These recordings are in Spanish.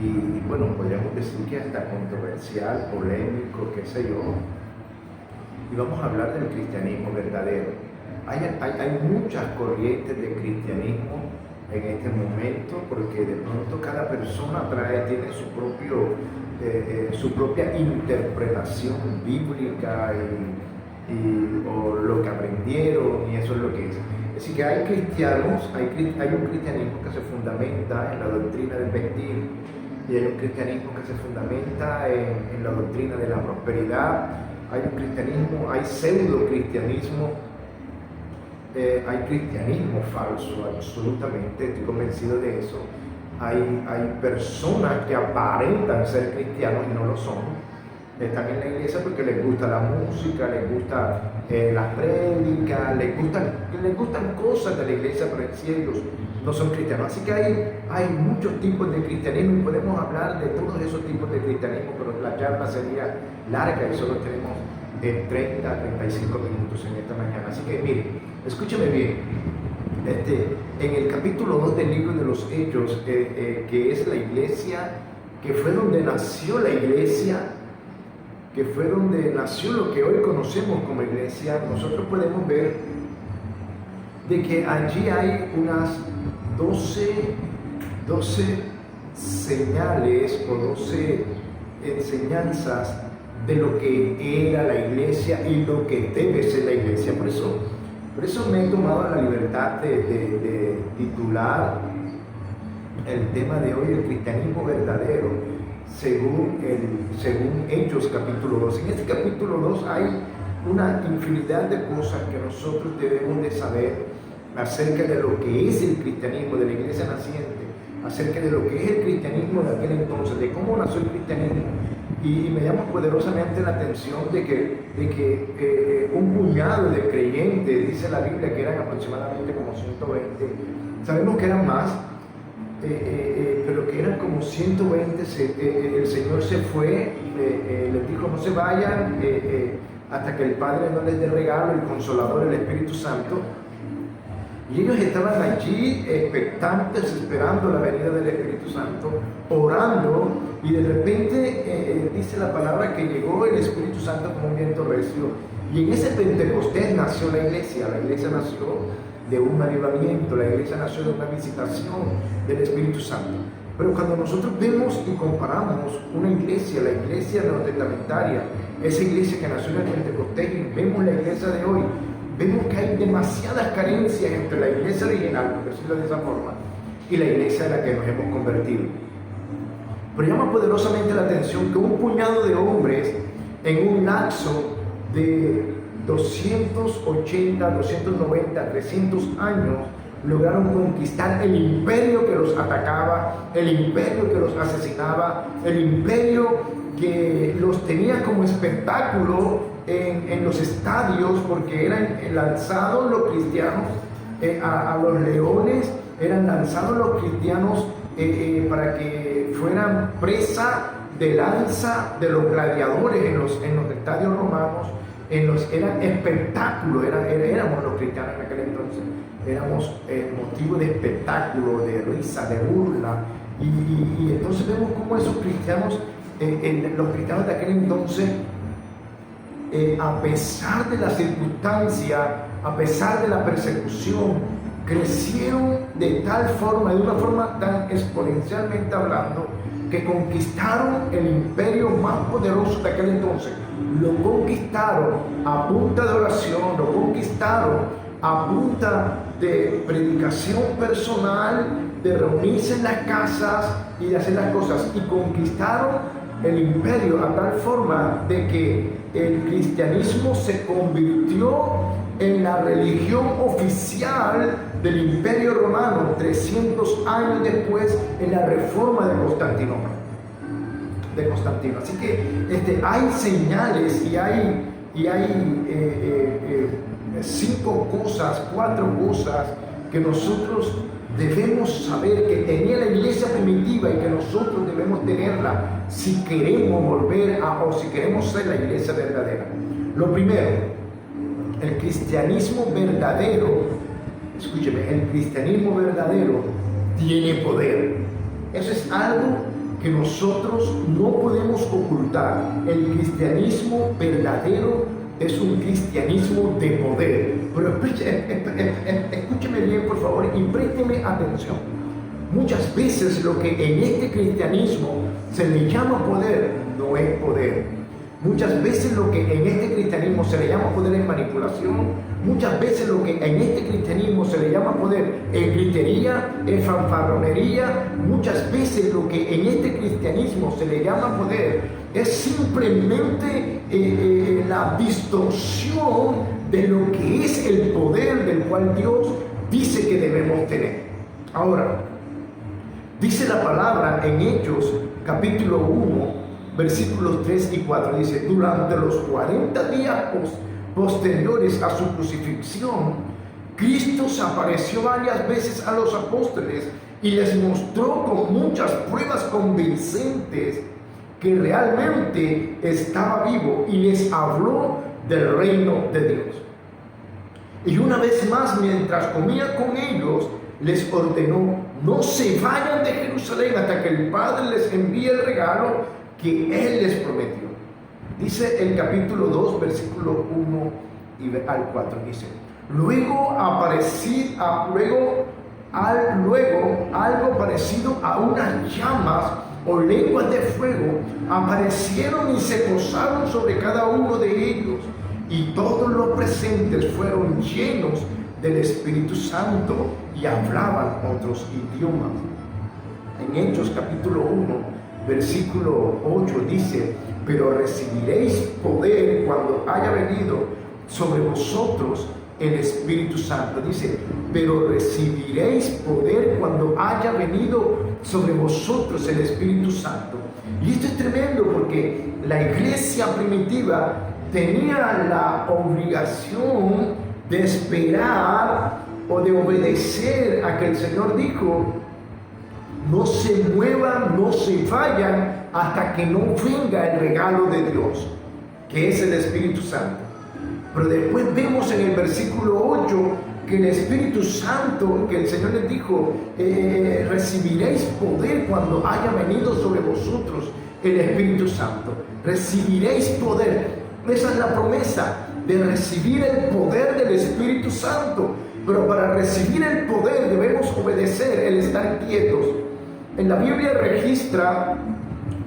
y bueno, podríamos decir que hasta controversial, polémico, qué sé yo. Y vamos a hablar del cristianismo verdadero. Hay muchas corrientes de cristianismo en este momento, porque de pronto cada persona tiene su propia interpretación bíblica o lo que aprendieron, y eso es lo que es. Así que hay cristianos, hay un cristianismo que se fundamenta en la doctrina del vestir, y hay un cristianismo que se fundamenta en la doctrina de la prosperidad. Hay un cristianismo, hay pseudo cristianismo, hay cristianismo falso, absolutamente, estoy convencido de eso. Hay personas que aparentan ser cristianos y no lo son. Están en la iglesia porque les gusta la música, les gusta las prédicas, les gustan cosas de la iglesia, pero en sí ellos no son cristianos. Así que hay muchos tipos de cristianismo y podemos hablar de todos esos tipos de cristianismo, pero la charla sería larga y solo tenemos 30 a 35 minutos en esta mañana. Así que miren, escúchame bien. En el capítulo 2 del libro de los Hechos, que es la iglesia, que fue donde nació la iglesia, que fue donde nació lo que hoy conocemos como iglesia, nosotros podemos ver de que allí hay unas 12 señales o 12 enseñanzas de lo que era la iglesia y lo que debe ser la iglesia. Por eso me he tomado la libertad de titular el tema de hoy, el cristianismo verdadero, según Hechos capítulo 2. En este capítulo 2 hay una infinidad de cosas que nosotros debemos de saber acerca de lo que es el cristianismo de la iglesia naciente, acerca de lo que es el cristianismo de aquel entonces, de cómo nació el cristianismo. Y me llama poderosamente la atención de que un puñado de creyentes, dice la Biblia que eran aproximadamente como 120, sabemos que eran más, pero que eran como 120, el Señor se fue, les dijo no se vayan hasta que el Padre no les dé regalo, el Consolador, el Espíritu Santo. Y ellos estaban allí expectantes, esperando la venida del Espíritu Santo, orando, y de repente dice la palabra que llegó el Espíritu Santo como un viento recio. Y en ese Pentecostés nació la iglesia nació de un avivamiento, la iglesia nació de una visitación del Espíritu Santo. Pero cuando nosotros vemos y comparamos una iglesia, la iglesia neotestamentaria, esa iglesia que nació en el Pentecostés, y vemos la iglesia de hoy, vemos que hay demasiadas carencias entre la iglesia original, por decirlo de esa forma, y la iglesia en la que nos hemos convertido. Pero llama poderosamente la atención que un puñado de hombres en un lapso de 280, 290, 300 años lograron conquistar el imperio que los atacaba, el imperio que los asesinaba, el imperio que los tenía como espectáculo en los estadios, porque eran lanzados los cristianos a los leones, eran lanzados los cristianos para que fueran presa de lanza de los gladiadores en los estadios romanos. Eran espectáculos, éramos los cristianos en aquel entonces, éramos motivo de espectáculo, de risa, de burla, y entonces vemos cómo esos cristianos, los cristianos de aquel entonces, a pesar de la circunstancia, a pesar de la persecución, crecieron de tal forma, de una forma tan exponencialmente hablando, que conquistaron el imperio más poderoso de aquel entonces. Lo conquistaron a punta de oración, lo conquistaron a punta de predicación personal, de reunirse en las casas y de hacer las cosas, y conquistaron el imperio a tal forma de que el cristianismo se convirtió en la religión oficial del imperio romano 300 años después, en la reforma de Constantino. Así que hay señales y hay 4 cosas que nosotros debemos saber que tenía la iglesia primitiva y que nosotros debemos tenerla si queremos volver o si queremos ser la iglesia verdadera. Lo primero, el cristianismo verdadero, escúcheme, el cristianismo verdadero tiene poder. Eso es algo que nosotros no podemos ocultar. El cristianismo verdadero es un cristianismo de poder. Pero escúcheme bien, por favor, y présteme atención. Muchas veces lo que en este cristianismo se le llama poder no es poder. Muchas veces lo que en este cristianismo se le llama poder es manipulación. Muchas veces lo que en este cristianismo se le llama poder es gritería, es fanfarronería. Muchas veces lo que en este cristianismo se le llama poder es simplemente la distorsión de lo que es el poder del cual Dios dice que debemos tener. Ahora, dice la palabra en Hechos capítulo 1, versículos 3 y 4, dice: durante los 40 días posteriores a su crucifixión, Cristo se apareció varias veces a los apóstoles y les mostró con muchas pruebas convincentes que realmente estaba vivo, y les habló del reino de Dios. Y una vez más, mientras comía con ellos, les ordenó: no se vayan de Jerusalén hasta que el Padre les envíe el regalo que Él les prometió. Dice el capítulo 2, versículo 1 al 4, dice: luego algo parecido a unas llamas o lenguas de fuego aparecieron y se posaron sobre cada uno de ellos, y todos los presentes fueron llenos del Espíritu Santo y hablaban otros idiomas. En Hechos capítulo 1, versículo 8 dice: pero recibiréis poder cuando haya venido sobre vosotros el Espíritu Santo. Dice: pero recibiréis poder cuando haya venido sobre vosotros el Espíritu Santo. Y esto es tremendo, porque la iglesia primitiva tenía la obligación de esperar o de obedecer a que el Señor dijo: no se muevan, no se vayan hasta que no venga el regalo de Dios, que es el Espíritu Santo. Pero después vemos en el versículo 8 que el Espíritu Santo, que el Señor les dijo: recibiréis poder cuando haya venido sobre vosotros el Espíritu Santo. Recibiréis poder. Esa es la promesa, de recibir el poder del Espíritu Santo. Pero para recibir el poder debemos obedecer, el estar quietos. En la Biblia registra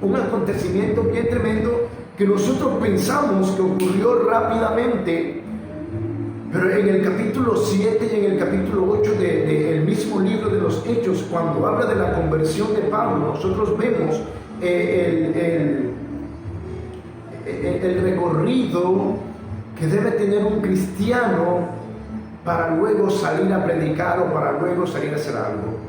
un acontecimiento bien tremendo que nosotros pensamos que ocurrió rápidamente, pero en el capítulo 7 y en el capítulo 8 del mismo libro de los Hechos, cuando habla de la conversión de Pablo, nosotros vemos el recorrido que debe tener un cristiano para luego salir a predicar o para luego salir a hacer algo.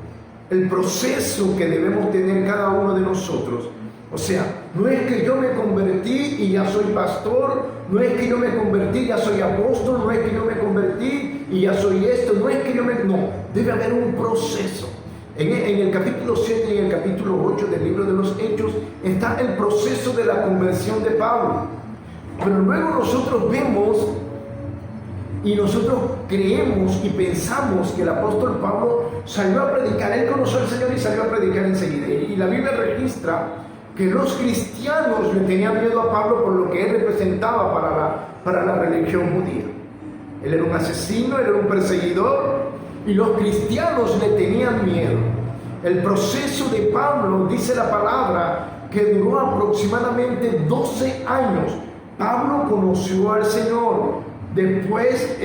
El proceso que debemos tener cada uno de nosotros. O sea, no es que yo me convertí y ya soy pastor, no es que yo me convertí y ya soy apóstol, no es que yo me convertí y ya soy esto, no es que yo me... No, debe haber un proceso. En el capítulo 7 y en el capítulo 8 del libro de los Hechos está el proceso de la conversión de Pablo. Pero luego nosotros vemos y nosotros creemos y pensamos que el apóstol Pablo salió a predicar. Él conoció al Señor y salió a predicar enseguida. Y la Biblia registra que los cristianos le tenían miedo a Pablo por lo que él representaba para la religión judía. Él era un asesino, él era un perseguidor, y los cristianos le tenían miedo. El proceso de Pablo, dice la palabra, que duró aproximadamente 12 años. Pablo conoció al Señor. Después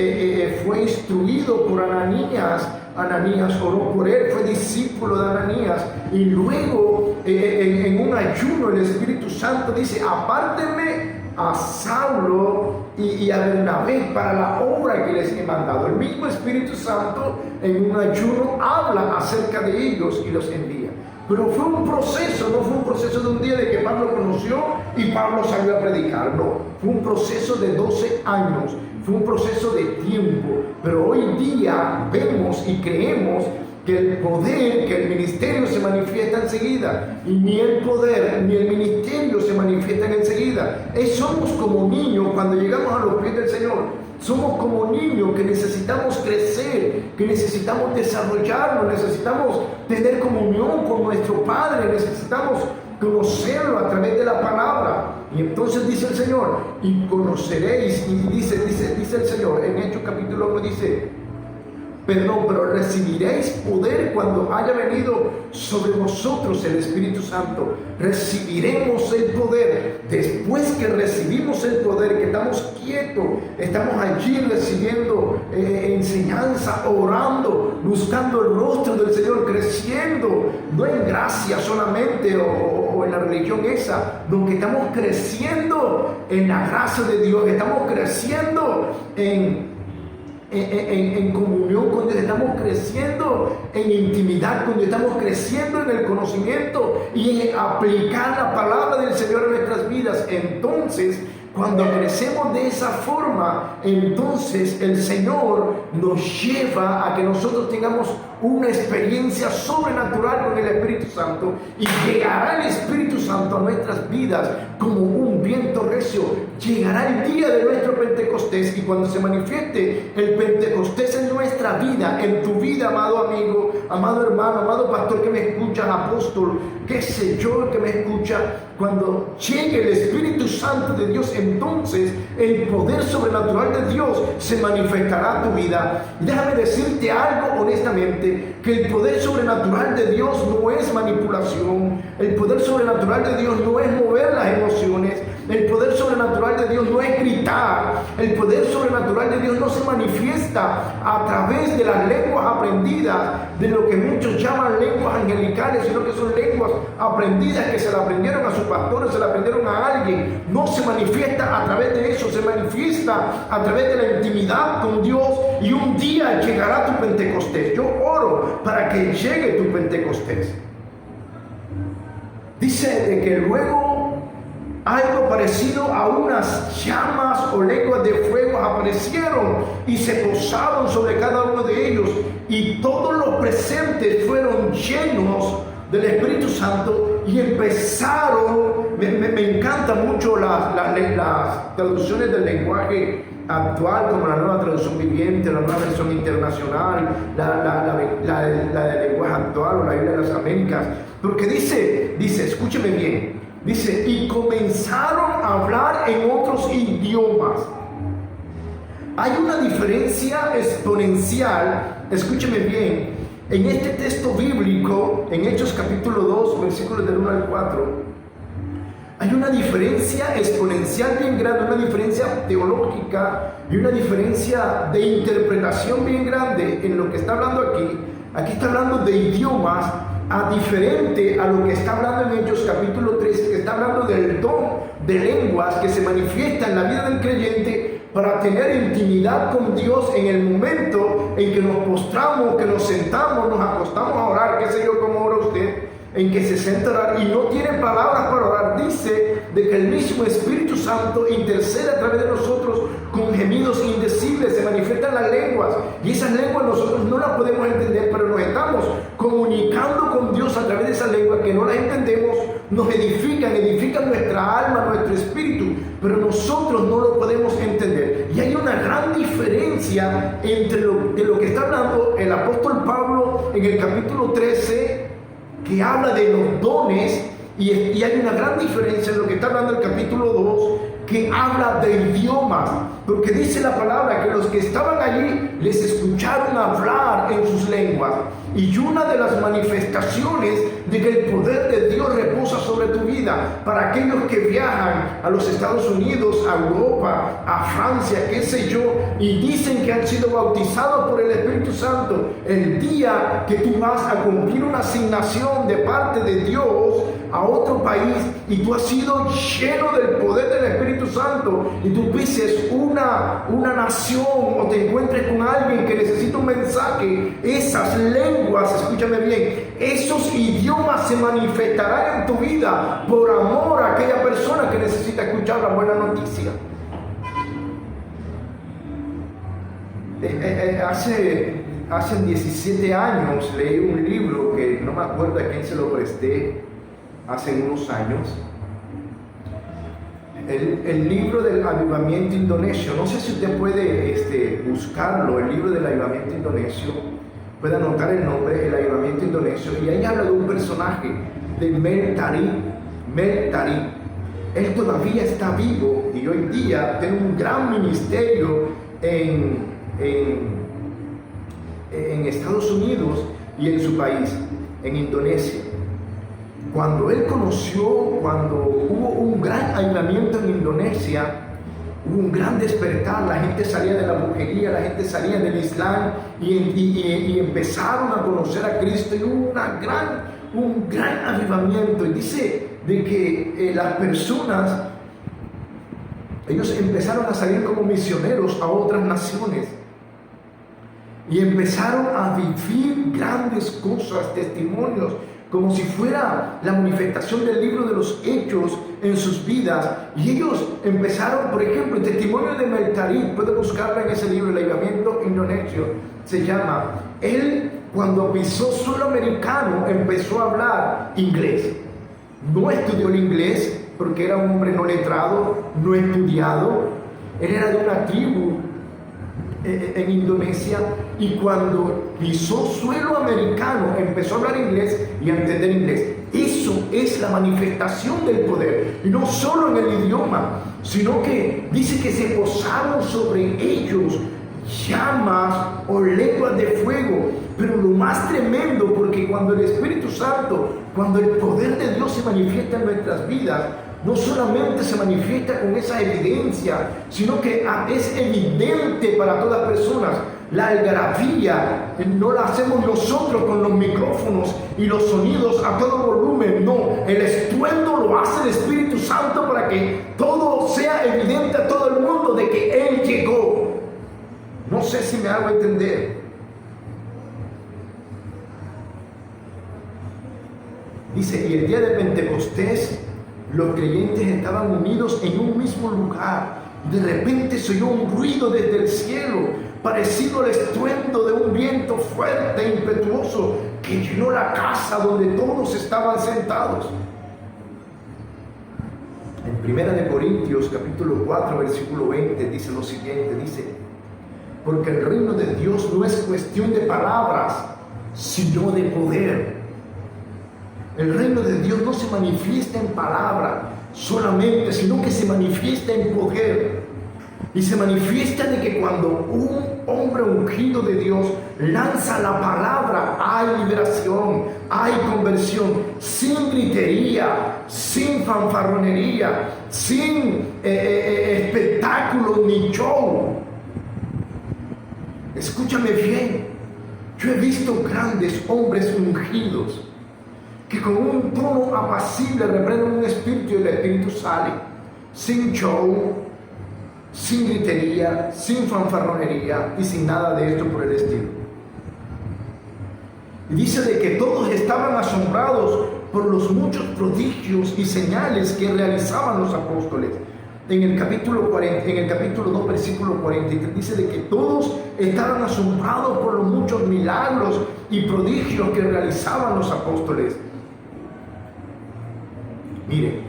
fue instruido por Ananías. Ananías oró por él, fue discípulo de Ananías. Y luego, en un ayuno, el Espíritu Santo dice: apártenme a Saulo y a Bernabé para la obra que les he mandado. El mismo Espíritu Santo en un ayuno habla acerca de ellos y los envía. Pero fue un proceso, no fue un proceso de un día de que Pablo conoció y Pablo salió a predicar. No, fue un proceso de 12 años, fue un proceso de tiempo. Pero hoy día vemos y creemos que el poder, que el ministerio se manifiesta enseguida. Y ni el poder ni el ministerio se manifiestan enseguida. Somos como niños cuando llegamos a los pies del Señor. Somos como niños que necesitamos crecer, que necesitamos desarrollarnos, necesitamos tener comunión con nuestro Padre, necesitamos conocerlo a través de la palabra. Y entonces dice el Señor, y conoceréis, y dice el Señor, en Hechos capítulo 1 dice, pero recibiréis poder cuando haya venido sobre vosotros el Espíritu Santo. Recibiremos el poder. Después que recibimos el poder, que estamos quietos, estamos allí recibiendo enseñanza, orando, buscando el rostro del Señor, creciendo, no en gracia solamente o en la religión esa, sino que estamos creciendo en la gracia de Dios, estamos creciendo en comunión con Dios, estamos creciendo en intimidad con Dios, estamos creciendo en el conocimiento y en aplicar la palabra del Señor en nuestras vidas. Entonces, cuando crecemos de esa forma, entonces el Señor nos lleva a que nosotros tengamos una experiencia sobrenatural con el Espíritu Santo, y llegará el Espíritu Santo a nuestras vidas como un viento recio. Llegará el día de nuestro Pentecostés, y cuando se manifieste el Pentecostés en nuestra vida, en tu vida, amado amigo, amado hermano, amado pastor que me escucha, apóstol, qué sé yo que me escucha, cuando llegue el Espíritu Santo de Dios, entonces el poder sobrenatural de Dios se manifestará a tu vida. Déjame decirte algo honestamente, que el poder sobrenatural de Dios no es manipulación, el poder sobrenatural de Dios no es mover las emociones, el poder sobrenatural de Dios no es gritar, el poder sobrenatural de Dios no se manifiesta a través de las lenguas aprendidas, de lo que muchos llaman lenguas angelicales, sino que son lenguas aprendidas que se la aprendieron a sus pastores, se la aprendieron a alguien. No se manifiesta a través de eso, se manifiesta a través de la intimidad con Dios, y un día llegará tu Pentecostés. Yo oro para que llegue tu Pentecostés. Dice de que luego algo parecido a unas llamas o lenguas de fuego aparecieron y se posaron sobre cada uno de ellos, y todos los presentes fueron llenos del Espíritu Santo y empezaron. Me encantan mucho las traducciones del lenguaje actual, como la Nueva Traducción Viviente, la Nueva Versión Internacional, la del lenguaje actual, o la Biblia de las Américas, porque dice, escúcheme bien, dice, y comenzaron a hablar en otros idiomas. Hay una diferencia exponencial, escúcheme bien, en este texto bíblico, en Hechos capítulo 2, versículos del 1 al 4, hay una diferencia exponencial bien grande, una diferencia teológica y una diferencia de interpretación bien grande en lo que está hablando aquí. Aquí está hablando de idiomas, a diferente a lo que está hablando en Hechos capítulo 3, que está hablando del don de lenguas que se manifiesta en la vida del creyente para tener intimidad con Dios en el momento en que nos postramos, que nos sentamos, nos acostamos a orar, qué sé yo cómo ora usted, en que se sienta a orar y no tiene palabras para orar. Dice de que el mismo Espíritu Santo intercede a través de nosotros con gemidos indecibles, se manifiestan las lenguas, y esas lenguas nosotros no las podemos entender, pero nos estamos comunicando con Dios a través de esas lenguas que no las entendemos, nos edifican nuestra alma, nuestro espíritu, pero nosotros no lo podemos entender. Y hay una gran diferencia entre lo que está hablando el apóstol Pablo en el capítulo 13, que habla de los dones, y hay una gran diferencia en lo que está hablando el capítulo 2, que habla de idiomas, porque dice la palabra que los que estaban allí les escucharon hablar en sus lenguas. Y una de las manifestaciones de que el poder de Dios reposa sobre tu vida, para aquellos que viajan a los Estados Unidos, a Europa, a Francia, qué sé yo, y dicen que han sido bautizados por el Espíritu Santo, el día que tú vas a cumplir una asignación de parte de Dios a otro país, y tú has sido lleno del poder del Espíritu Santo, y tú pises una nación, o te encuentres con alguien que necesita un mensaje, esas lenguas, escúchame bien, esos idiomas se manifestarán en tu vida por amor a aquella persona que necesita escuchar la buena noticia. Hace 17 años leí un libro que no me acuerdo a quién se lo presté, hace unos años. el libro del avivamiento indonesio. No sé si usted puede buscarlo, el libro del avivamiento indonesio. Puede anotar el nombre, el avivamiento indonesio. Y ahí habla de un personaje, de Mel Tarik. Mel Tarik. Él todavía está vivo y hoy día tiene un gran ministerio en Estados Unidos y en su país, en Indonesia. Cuando él cuando hubo un gran avivamiento en Indonesia, hubo un gran despertar, la gente salía de la brujería, la gente salía del Islam y empezaron a conocer a Cristo y hubo un gran avivamiento. Y dice de que las personas, ellos empezaron a salir como misioneros a otras naciones y empezaron a vivir grandes cosas, testimonios, como si fuera la manifestación del libro de los Hechos en sus vidas. Y ellos empezaron, por ejemplo, el testimonio de Mel Tarik, puede buscarlo en ese libro, El Avivamiento Indonesio, se llama. Él, cuando pisó suelo americano, empezó a hablar inglés. No estudió el inglés, porque era un hombre no letrado, no estudiado. Él era de una tribu en Indonesia, y cuando pisó suelo americano empezó a hablar inglés y a entender inglés. Eso es la manifestación del poder, y no solo en el idioma, sino que dice que se posaron sobre ellos llamas o lenguas de fuego. Pero lo más tremendo, porque cuando el Espíritu Santo, cuando el poder de Dios se manifiesta en nuestras vidas, no solamente se manifiesta con esa evidencia, sino que es evidente para todas personas. La algarabía no la hacemos nosotros con los micrófonos y los sonidos a todo volumen, no, el estruendo lo hace el Espíritu Santo para que todo sea evidente a todo el mundo de que Él llegó. No sé si me hago entender. Dice, y el día de Pentecostés los creyentes estaban unidos en un mismo lugar. De repente se oyó un ruido desde el cielo, parecido al estruendo de un viento fuerte e impetuoso que llenó la casa donde todos estaban sentados. En 1 Corintios capítulo 4 versículo 20 dice lo siguiente, dice, porque el reino de Dios no es cuestión de palabras, sino de poder. El reino de Dios no se manifiesta en palabra solamente, sino que se manifiesta en poder. Y se manifiesta de que cuando un hombre ungido de Dios lanza la palabra, hay liberación, hay conversión, sin gritería, sin fanfarronería, sin espectáculo ni show. Escúchame bien, yo he visto grandes hombres ungidos que con un tono apacible reprenden un espíritu y el espíritu sale, sin show, sin gritería, sin fanfarronería y sin nada de esto por el estilo. Y dice de que todos estaban asombrados por los muchos prodigios y señales que realizaban los apóstoles. En el capítulo 2, versículo 43, dice de que todos estaban asombrados por los muchos milagros y prodigios que realizaban los apóstoles. Mire,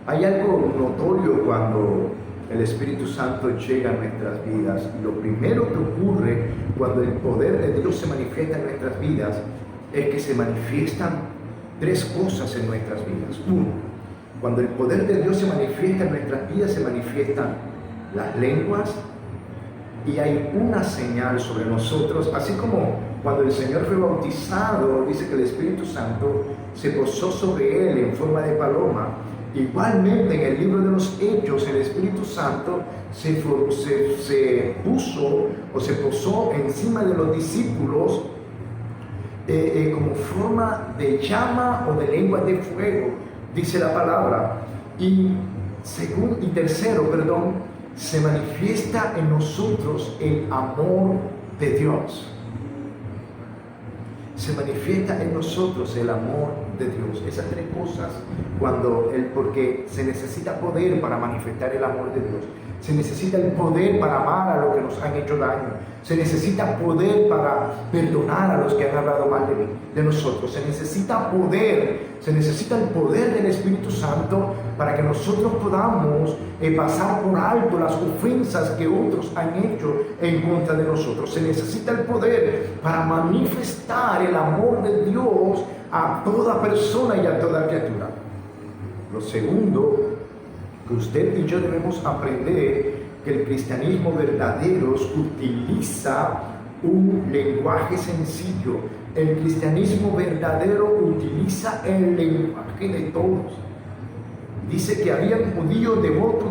hay algo notorio cuando el Espíritu Santo llega a nuestras vidas. Lo primero que ocurre cuando el poder de Dios se manifiesta en nuestras vidas es que se manifiestan tres cosas en nuestras vidas. Uno, cuando el poder de Dios se manifiesta en nuestras vidas, se manifiestan las lenguas y hay una señal sobre nosotros, así como cuando el Señor fue bautizado, dice que el Espíritu Santo se posó sobre él en forma de paloma. Igualmente en el libro de los Hechos, el Espíritu Santo se posó encima de los discípulos como forma de llama o de lengua de fuego, dice la palabra. Y tercero, se manifiesta en nosotros el amor de Dios. Se manifiesta en nosotros el amor de Dios. Esas tres cosas, porque se necesita poder para manifestar el amor de Dios. Se necesita el poder para amar a los que nos han hecho daño. Se necesita poder para perdonar a los que han hablado mal de nosotros. Se necesita poder, se necesita el poder del Espíritu Santo para que nosotros podamos pasar por alto las ofensas que otros han hecho en contra de nosotros. Se necesita el poder para manifestar el amor de Dios a toda persona y a toda criatura. Lo segundo que usted y yo debemos aprender, que el cristianismo verdadero utiliza un lenguaje sencillo. El cristianismo verdadero utiliza el lenguaje de todos. Dice que habían judíos devotos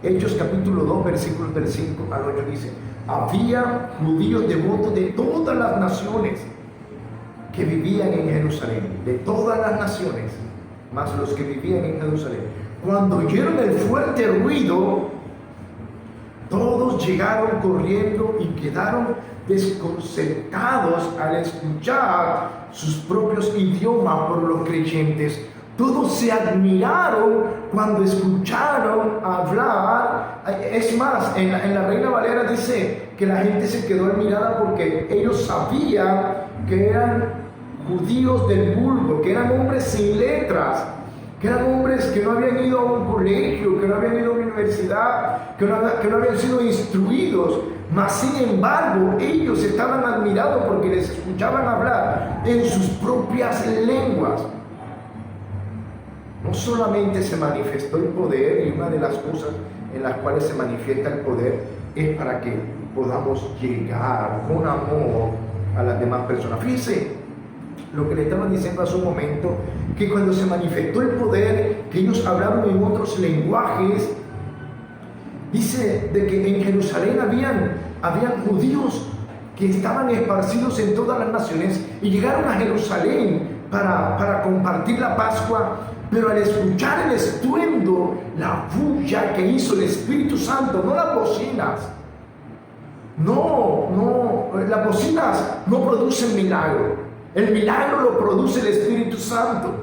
Hechos capítulo 2, versículos del 5 al 8 dice: había judíos devotos de todas las naciones que vivían en Jerusalén, de todas las naciones, más los que vivían en Jerusalén. Cuando oyeron el fuerte ruido, todos llegaron corriendo y quedaron desconcertados al escuchar sus propios idiomas por los creyentes. Todos se admiraron cuando escucharon hablar. Es más, en la Reina Valera dice que la gente se quedó admirada porque ellos sabían que eran judíos del vulgo, que eran hombres sin letras, que eran hombres que no habían ido a un colegio, que no habían ido a una universidad, que no habían sido instruidos, mas sin embargo ellos estaban admirados porque les escuchaban hablar en sus propias lenguas. No solamente se manifestó el poder, y una de las cosas en las cuales se manifiesta el poder es para que podamos llegar con amor a las demás personas. Fíjense lo que le estaban diciendo hace un momento, que cuando se manifestó el poder, que ellos hablaban en otros lenguajes. Dice de que en Jerusalén habían judíos que estaban esparcidos en todas las naciones y llegaron a Jerusalén para compartir la Pascua, pero al escuchar el estruendo, la bulla que hizo el Espíritu Santo, no las bocinas, las bocinas no producen milagro. El milagro lo produce el Espíritu Santo.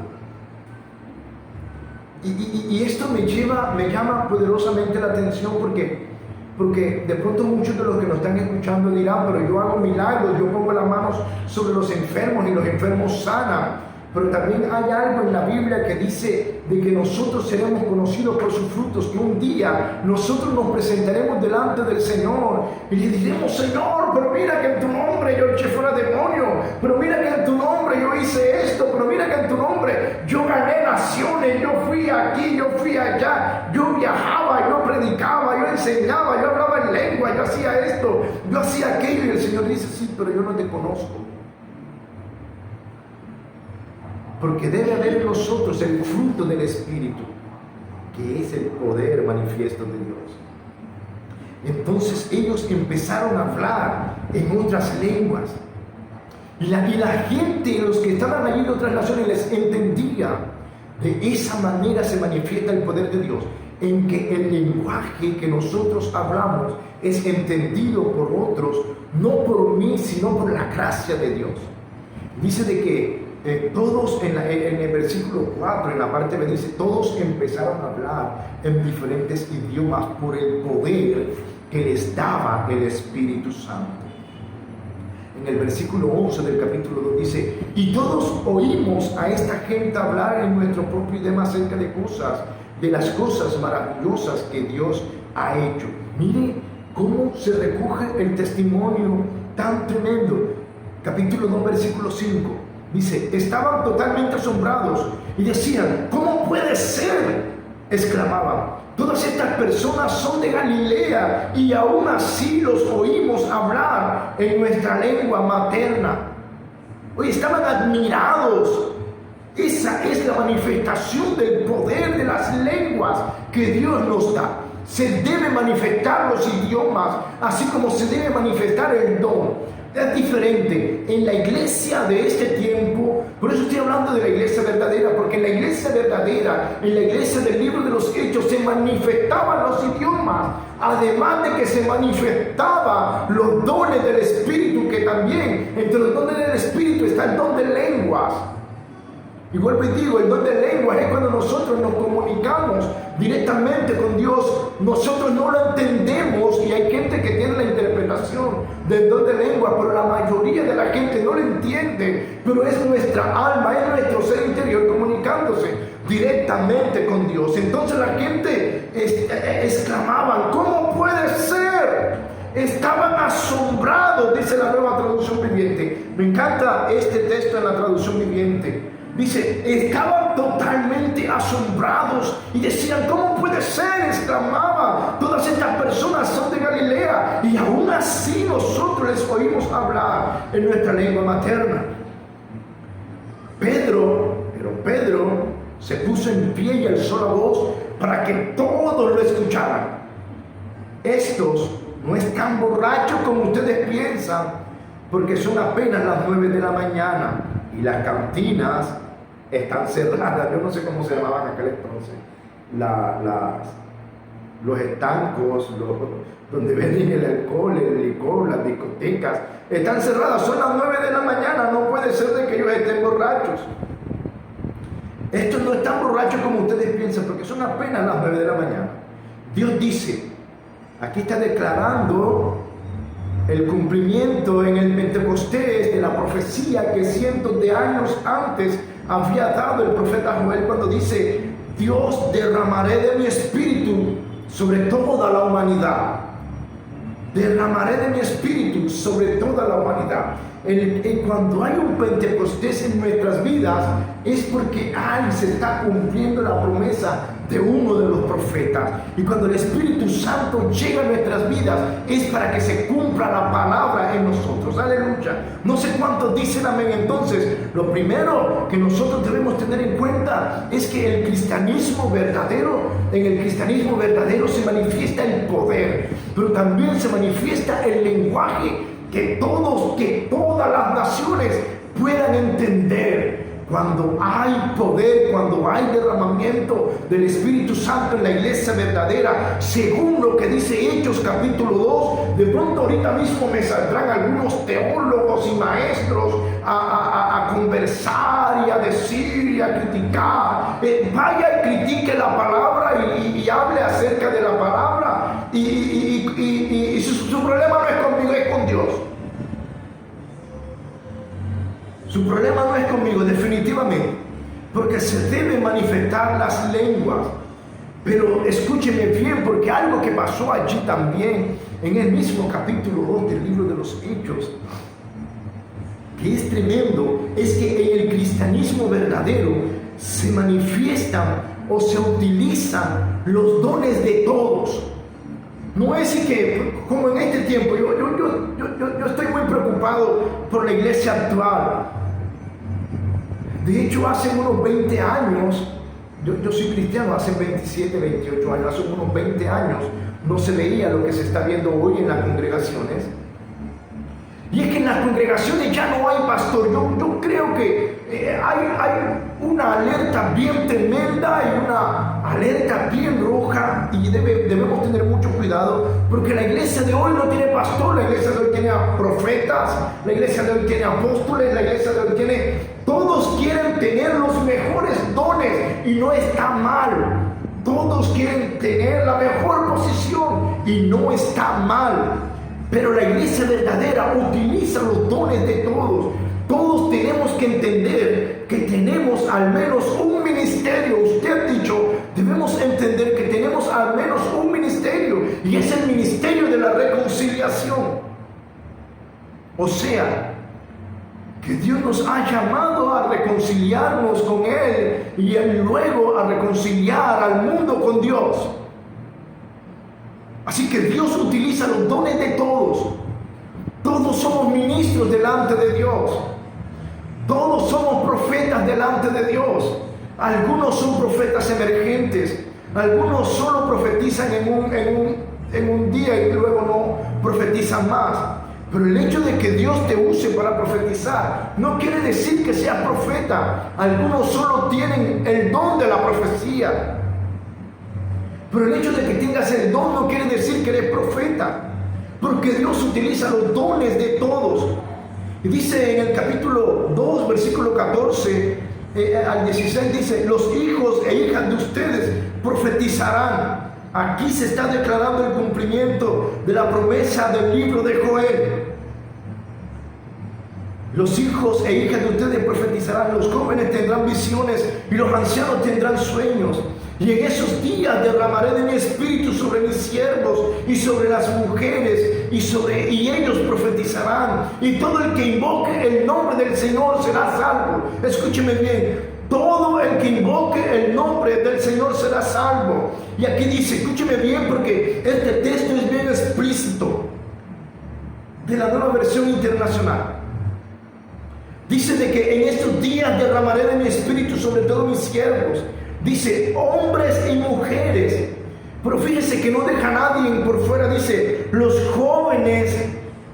Y esto me llama poderosamente la atención porque de pronto muchos de los que nos están escuchando dirán: pero yo hago milagros, yo pongo las manos sobre los enfermos y los enfermos sanan. Pero también hay algo en la Biblia que dice de que nosotros seremos conocidos por sus frutos, que un día nosotros nos presentaremos delante del Señor y le diremos: Señor, pero mira que en tu nombre yo eché fuera demonio, pero mira que en tu nombre yo hice esto, pero mira que en tu nombre yo gané naciones, yo fui aquí, yo fui allá, yo viajaba, yo predicaba, yo enseñaba, yo hablaba en lengua, yo hacía esto, yo hacía aquello. Y el Señor dice: sí, pero yo no te conozco. Porque debe haber en nosotros el fruto del Espíritu, que es el poder manifiesto de Dios. Entonces ellos empezaron a hablar en otras lenguas. Y la gente, los que estaban allí en otras naciones, les entendía. De esa manera se manifiesta el poder de Dios, en que el lenguaje que nosotros hablamos es entendido por otros, no por mí, sino por la gracia de Dios. Dice de que todos en el versículo 4, en la parte B, dice: todos empezaron a hablar en diferentes idiomas por el poder que les daba el Espíritu Santo. En el versículo 11 del capítulo 2 dice: y todos oímos a esta gente hablar en nuestro propio idioma acerca de las cosas maravillosas que Dios ha hecho. Mire cómo se recoge el testimonio tan tremendo. Capítulo 2, versículo 5. Dice: estaban totalmente asombrados y decían: ¿cómo puede ser? Exclamaban: todas estas personas son de Galilea y aún así los oímos hablar en nuestra lengua materna. Oye, estaban admirados. Esa es la manifestación del poder de las lenguas que Dios nos da. Se debe manifestar los idiomas, así como se debe manifestar el don. Es diferente en la iglesia de este tiempo. Por eso estoy hablando de la iglesia verdadera, porque en la iglesia verdadera, en la iglesia del libro de los Hechos, se manifestaban los idiomas, además de que se manifestaban los dones del Espíritu, que también entre los dones del Espíritu está el don de lenguas. Y vuelvo y digo, el don de lenguas es cuando nosotros nos comunicamos directamente con Dios. Nosotros no lo entendemos y hay gente que tiene la interpretación del don de lenguas, pero la mayoría de la gente no lo entiende. Pero es nuestra alma, es nuestro ser interior comunicándose directamente con Dios. Entonces la gente exclamaban, ¿cómo puede ser? Estaban asombrados, dice la Nueva Traducción Viviente. Me encanta este texto en la Traducción Viviente. Dice, estaban totalmente asombrados y decían, ¿cómo puede ser? Exclamaban, todas estas personas son de Galilea y aún así nosotros les oímos hablar en nuestra lengua materna. Pedro se puso en pie y alzó la voz para que todos lo escucharan. Estos no están borrachos como ustedes piensan, porque son apenas las 9 de la mañana y las cantinas están cerradas. Yo no sé cómo se llamaban en aquel entonces. Los estancos, donde venden el alcohol, el licor, las discotecas, están cerradas. Son las 9 de la mañana. No puede ser de que ellos estén borrachos. Estos no están borrachos como ustedes piensan, porque son apenas las 9 de la mañana. Dios dice, aquí está declarando el cumplimiento en el Pentecostés de la profecía que cientos de años antes había dado el profeta Joel, cuando dice, Dios, derramaré de mi espíritu sobre toda la humanidad. Derramaré de mi espíritu sobre toda la humanidad. Cuando hay un Pentecostés en nuestras vidas, es porque se está cumpliendo la promesa de uno de los profetas. Y cuando el Espíritu Santo llega a nuestras vidas, es para que se cumpla la palabra en nosotros. Aleluya. No sé cuántos dicen amén. Entonces, lo primero que nosotros debemos tener en cuenta es que el cristianismo verdadero, en el cristianismo verdadero se manifiesta el poder, pero también se manifiesta el lenguaje que todas las naciones puedan entender. Cuando hay poder, cuando hay derramamiento del Espíritu Santo en la iglesia verdadera, según lo que dice Hechos capítulo 2, de pronto ahorita mismo me saldrán algunos teólogos y maestros a conversar y a decir y a criticar. Vaya y critique la palabra y hable acerca de la palabra y su problema no es conmigo, es con Dios. Su problema no es conmigo, definitivamente, porque se deben manifestar las lenguas. Pero escúcheme bien, porque algo que pasó allí también, en el mismo capítulo 2 del libro de los Hechos, que es tremendo, es que en el cristianismo verdadero se manifiestan o se utilizan los dones de todos. No es que, como en este tiempo, yo estoy muy preocupado por la iglesia actual. De hecho, hace unos 20 años, yo soy cristiano hace 27, 28 años, hace unos 20 años no se veía lo que se está viendo hoy en las congregaciones. Y es que en las congregaciones ya no hay pastor. Yo creo que hay una alerta bien tremenda y una alerta bien roja, y debemos tener mucho cuidado, porque la iglesia de hoy no tiene pastor, la iglesia de hoy tiene profetas, la iglesia de hoy tiene apóstoles, la iglesia de hoy tiene... Todos quieren tener los mejores dones y no está mal. Todos quieren tener la mejor posición y no está mal. Pero la iglesia verdadera utiliza los dones de todos. Todos tenemos que entender que tenemos al menos un ministerio. Usted ha dicho, debemos entender que tenemos al menos un ministerio, y es el ministerio de la reconciliación. O sea, que Dios nos ha llamado a reconciliarnos con Él y luego a reconciliar al mundo con Dios. Así que Dios utiliza los dones de todos. Todos somos ministros delante de Dios. Todos somos profetas delante de Dios. Algunos son profetas emergentes. Algunos solo profetizan en un día y luego no profetizan más. Pero el hecho de que Dios te use para profetizar no quiere decir que seas profeta. Algunos solo tienen el don de la profecía. Pero el hecho de que tengas el don no quiere decir que eres profeta, porque Dios utiliza los dones de todos. Y dice en el capítulo 2, versículo 14, al 16 dice, los hijos e hijas de ustedes profetizarán. Aquí se está declarando el cumplimiento de la promesa del libro de Joel. Los hijos e hijas de ustedes profetizarán, los jóvenes tendrán visiones y los ancianos tendrán sueños. Y en esos días derramaré de mi espíritu sobre mis siervos y sobre las mujeres y ellos profetizarán. Y todo el que invoque el nombre del Señor será salvo. Escúcheme bien. Todo el que invoque el nombre del Señor será salvo. Y aquí dice, escúcheme bien porque este texto es bien explícito, de la Nueva Versión Internacional. Dice de que en estos días derramaré de mi espíritu sobre todos mis siervos. Dice hombres y mujeres. Pero fíjese que no deja a nadie por fuera. Dice los jóvenes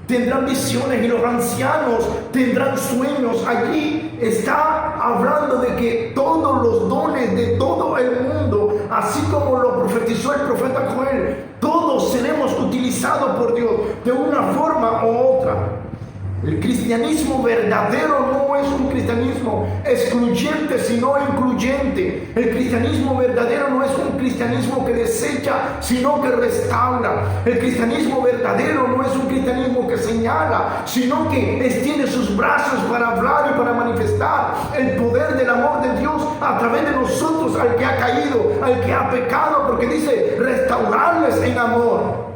tendrán visiones y los ancianos tendrán sueños. Allí está hablando de que todos los dones de todo el mundo, así como lo profetizó el profeta Joel, todos seremos utilizados por Dios de una forma u otra. El cristianismo verdadero no es un cristianismo excluyente, sino incluyente. El cristianismo verdadero no es un cristianismo que desecha, sino que restaura. El cristianismo verdadero no es un cristianismo que señala, sino que extiende sus brazos para hablar y para manifestar el poder del amor de Dios a través de nosotros, al que ha caído, al que ha pecado, porque dice restaurarles en amor.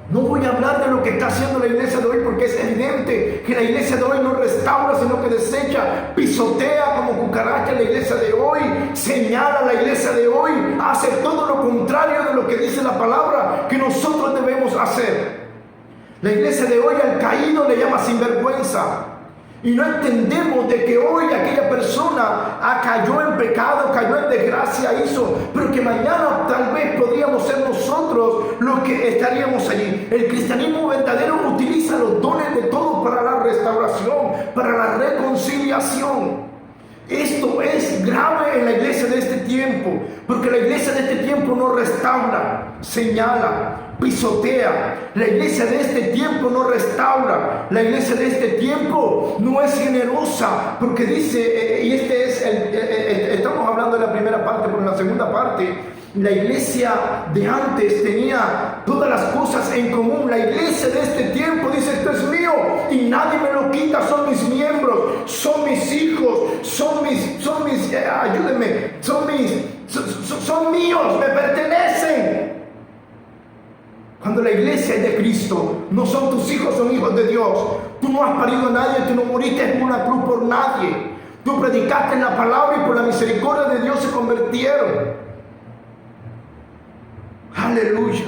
No voy a hablar de lo que está haciendo la iglesia de hoy, porque es evidente que la iglesia de hoy no restaura, sino que desecha, pisotea como cucaracha la iglesia de hoy, señala a la iglesia de hoy, hace todo lo contrario de lo que dice la palabra que nosotros debemos hacer. La iglesia de hoy al caído le llama sinvergüenza. Y no entendemos de que hoy aquella persona cayó en pecado, cayó en desgracia, hizo, pero que mañana tal vez podríamos ser nosotros los que estaríamos allí. El cristianismo verdadero utiliza los dones de todos para la restauración, para la reconciliación. Esto es grave en la iglesia de este tiempo, porque la iglesia de este tiempo no restaura, señala, pisotea. La iglesia de este tiempo no restaura. La iglesia de este tiempo no es generosa, porque dice, y estamos hablando de la primera parte, pero en la segunda parte, la iglesia de antes tenía todas las cosas en común. La iglesia de este tiempo dice, esto es mío y nadie me lo quita, son mis miembros, son mis hijos, son míos, me pertenecen. Cuando la iglesia es de Cristo, no son tus hijos, son hijos de Dios. Tú no has parido a nadie, tú no moriste en una cruz por nadie. Tú predicaste la palabra y por la misericordia de Dios se convirtieron. Aleluya.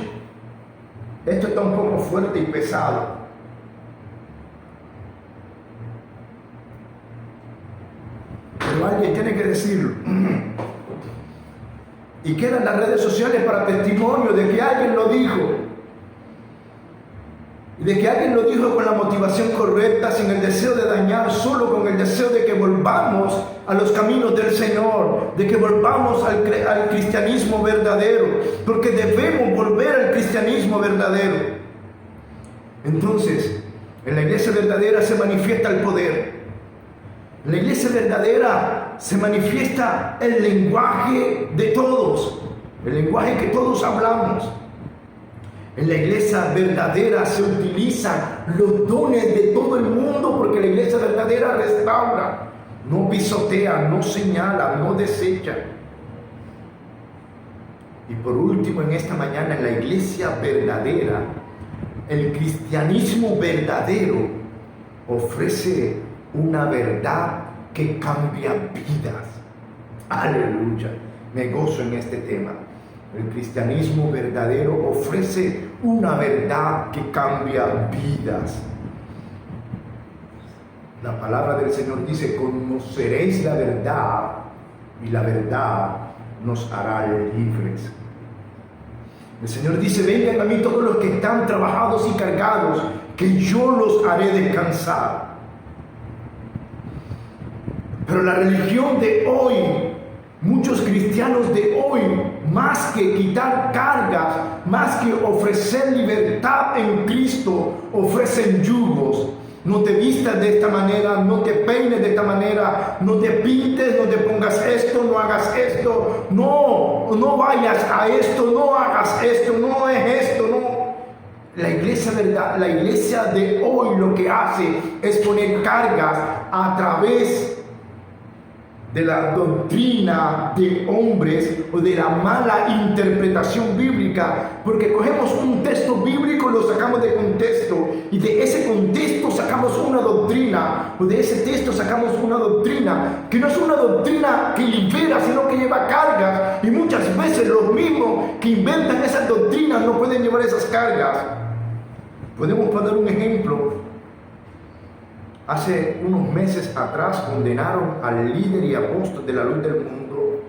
Esto está un poco fuerte y pesado. Pero alguien tiene que decirlo. Y quedan las redes sociales para testimonio de que alguien lo dijo. De que alguien lo dijo con la motivación correcta, sin el deseo de dañar, solo con el deseo de que volvamos a los caminos del Señor, de que volvamos al cristianismo verdadero, porque debemos volver al cristianismo verdadero. Entonces, en la iglesia verdadera se manifiesta el poder. En la iglesia verdadera se manifiesta el lenguaje de todos, el lenguaje que todos hablamos. En la iglesia verdadera se utilizan los dones de todo el mundo, porque la iglesia verdadera restaura, no pisotea, no señala, no desecha. Y por último, en esta mañana, en la iglesia verdadera, el cristianismo verdadero ofrece una verdad que cambia vidas. Aleluya, me gozo en este tema. El cristianismo verdadero ofrece una verdad que cambia vidas. La palabra del Señor dice, conoceréis la verdad y la verdad nos hará libres. El Señor dice, vengan a mí todos los que están trabajados y cargados, que yo los haré descansar. Pero la religión de hoy, muchos cristianos de hoy, más que quitar cargas, más que ofrecer libertad en Cristo, ofrecen yugos. no te vistas de esta manera, no te peines de esta manera, no te pintes, no te pongas esto, no hagas esto, no vayas a esto, no hagas esto, no es esto, no. La iglesia, ¿verdad? La iglesia de hoy lo que hace es poner cargas a través de la doctrina de hombres o de la mala interpretación bíblica, porque cogemos un texto bíblico y lo sacamos de contexto, y de ese contexto sacamos una doctrina, o de ese texto sacamos una doctrina que no es una doctrina que libera, sino que lleva cargas, y muchas veces los mismos que inventan esas doctrinas no pueden llevar esas cargas. Podemos poner un ejemplo. Hace unos meses atrás condenaron al líder y apóstol de la luz del mundo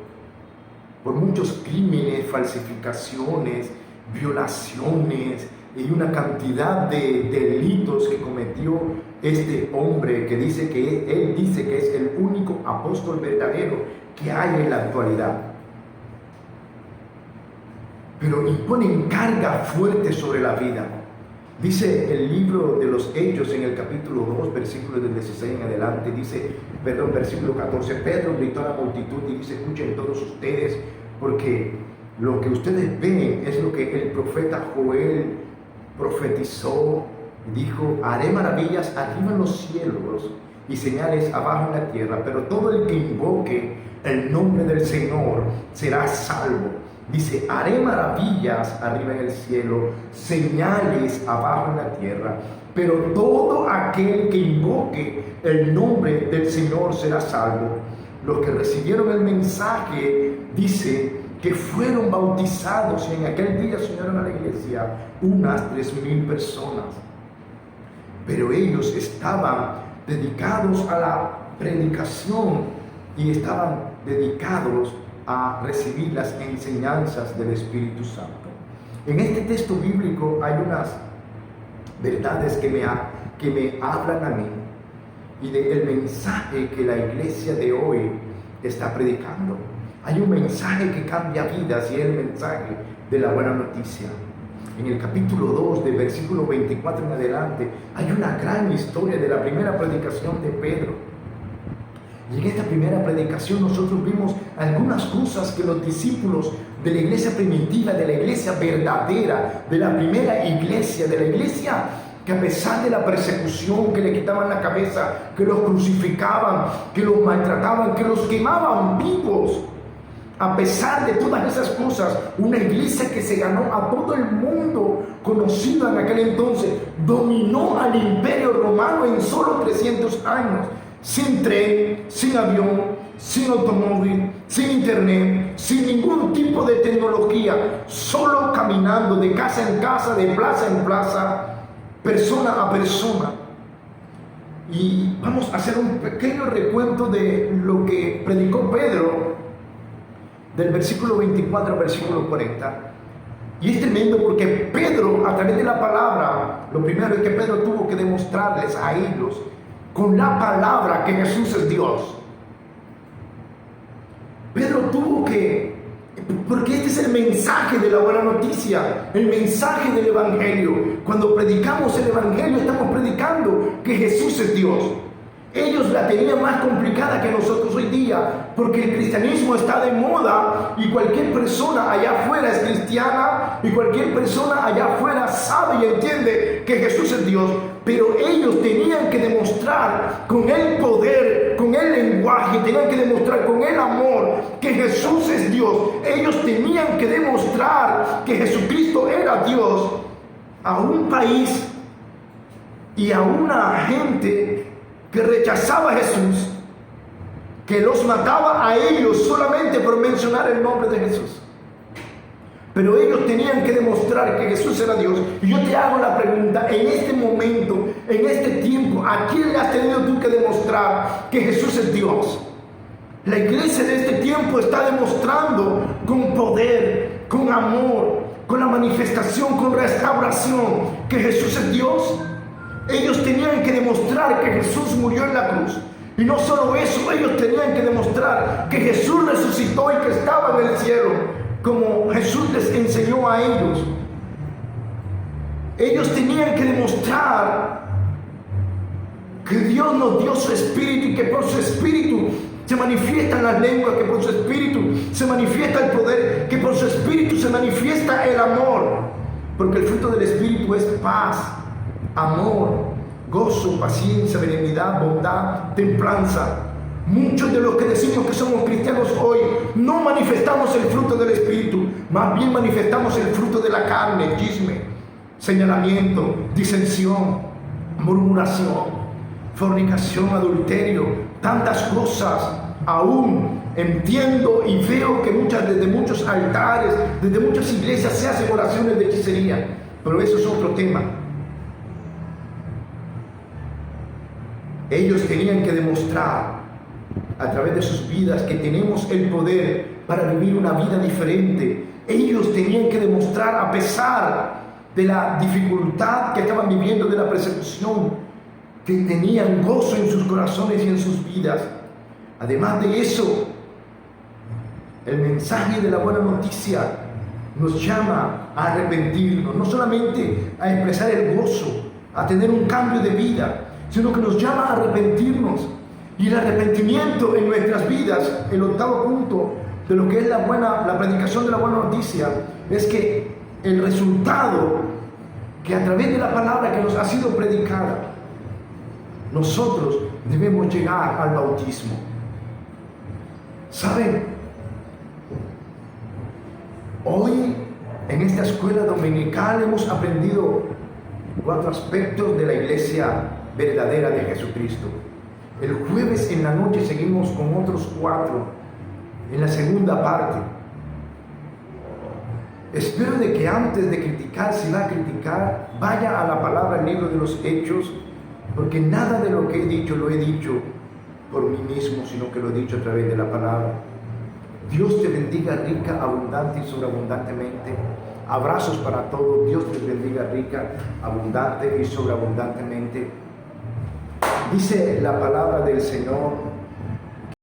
por muchos crímenes, falsificaciones, violaciones y una cantidad de delitos que cometió este hombre que dice que él dice que es el único apóstol verdadero que hay en la actualidad. Pero imponen carga fuerte sobre la vida. Dice el libro de los Hechos en el capítulo 2, versículos del 16 en adelante, versículo 14, Pedro gritó a la multitud y dice: escuchen todos ustedes, porque lo que ustedes ven es lo que el profeta Joel profetizó. Dijo: haré maravillas arriba en los cielos y señales abajo en la tierra, pero todo el que invoque el nombre del Señor será salvo. Dice: haré maravillas arriba en el cielo, señales abajo en la tierra, pero todo aquel que invoque el nombre del Señor será salvo. Los que recibieron el mensaje, dice, que fueron bautizados, y en aquel día se unieron a la iglesia unas 3,000 personas. Pero ellos estaban dedicados a la predicación y estaban dedicados a recibir las enseñanzas del Espíritu Santo. En este texto bíblico hay unas verdades que me hablan a mí y del mensaje que la iglesia de hoy está predicando. Hay un mensaje que cambia vidas y es el mensaje de la buena noticia. En el capítulo 2, del versículo 24 en adelante, hay una gran historia de la primera predicación de Pedro. Y en esta primera predicación nosotros vimos algunas cosas que los discípulos de la iglesia primitiva, de la iglesia verdadera, de la primera iglesia, de la iglesia que a pesar de la persecución, que le quitaban la cabeza, que los crucificaban, que los maltrataban, que los quemaban vivos, a pesar de todas esas cosas, una iglesia que se ganó a todo el mundo conocido en aquel entonces, dominó al imperio romano en solo 300 años. Sin tren, sin avión, sin automóvil, sin internet, sin ningún tipo de tecnología, solo caminando de casa en casa, de plaza en plaza, persona a persona. Y vamos a hacer un pequeño recuento de lo que predicó Pedro, del versículo 24 al versículo 40. Y es tremendo porque Pedro, a través de la palabra, lo primero es que Pedro tuvo que demostrarles a ellos con la palabra que Jesús es Dios. Pedro tuvo que, porque este es el mensaje de la buena noticia, el mensaje del Evangelio. Cuando predicamos el Evangelio estamos predicando que Jesús es Dios. Ellos la tenían más complicada que nosotros hoy día, porque el cristianismo está de moda y cualquier persona allá afuera es cristiana y cualquier persona allá afuera sabe y entiende que Jesús es Dios. Pero ellos tenían que demostrar con el poder, con el lenguaje, tenían que demostrar con el amor que Jesús es Dios. Ellos tenían que demostrar que Jesucristo era Dios a un país y a una gente que rechazaba a Jesús, que los mataba a ellos solamente por mencionar el nombre de Jesús. Pero ellos tenían que demostrar que Jesús era Dios. Y yo te hago la pregunta, en este momento, en este tiempo, ¿a quién le has tenido tú que demostrar que Jesús es Dios? La iglesia de este tiempo está demostrando con poder, con amor, con la manifestación, con restauración, que Jesús es Dios. Ellos tenían que demostrar que Jesús murió en la cruz. Y no solo eso, ellos tenían que demostrar que Jesús resucitó y que estaba en el cielo, como Jesús les enseñó a ellos. Ellos tenían que demostrar que Dios nos dio su espíritu y que por su espíritu se manifiestan las lenguas, que por su espíritu se manifiesta el poder, que por su espíritu se manifiesta el amor. Porque el fruto del espíritu es paz, amor, gozo, paciencia, benignidad, bondad, templanza. Muchos de los que decimos que somos cristianos hoy no manifestamos el fruto del espíritu, más bien manifestamos el fruto de la carne, chisme, señalamiento, disensión, murmuración, fornicación, adulterio, tantas cosas. Aún entiendo y veo que desde muchos altares, desde muchas iglesias se hacen oraciones de hechicería, pero eso es otro tema. Ellos tenían que demostrar a través de sus vidas que tenemos el poder para vivir una vida diferente. Ellos tenían que demostrar, a pesar de la dificultad que estaban viviendo, de la persecución, que tenían gozo en sus corazones y en sus vidas. Además de eso, el mensaje de la buena noticia nos llama a arrepentirnos, no solamente a expresar el gozo, a tener un cambio de vida, sino que nos llama a arrepentirnos. Y el arrepentimiento en nuestras vidas, el octavo punto de lo que es la predicación de la buena noticia, es que el resultado que a través de la palabra que nos ha sido predicada, nosotros debemos llegar al bautismo. ¿Saben? Hoy en esta escuela dominical hemos aprendido 4 aspectos de la iglesia verdadera de Jesucristo. El jueves en la noche seguimos con otros 4 en la segunda parte. Espero de que antes de criticar, si va a criticar, vaya a la palabra, el libro de los Hechos, porque nada de lo que he dicho lo he dicho por mí mismo, sino que lo he dicho a través de la palabra. Dios te bendiga rica, abundante y sobreabundantemente. Abrazos para todos. Dios te bendiga rica, abundante y sobreabundantemente. Dice la palabra del Señor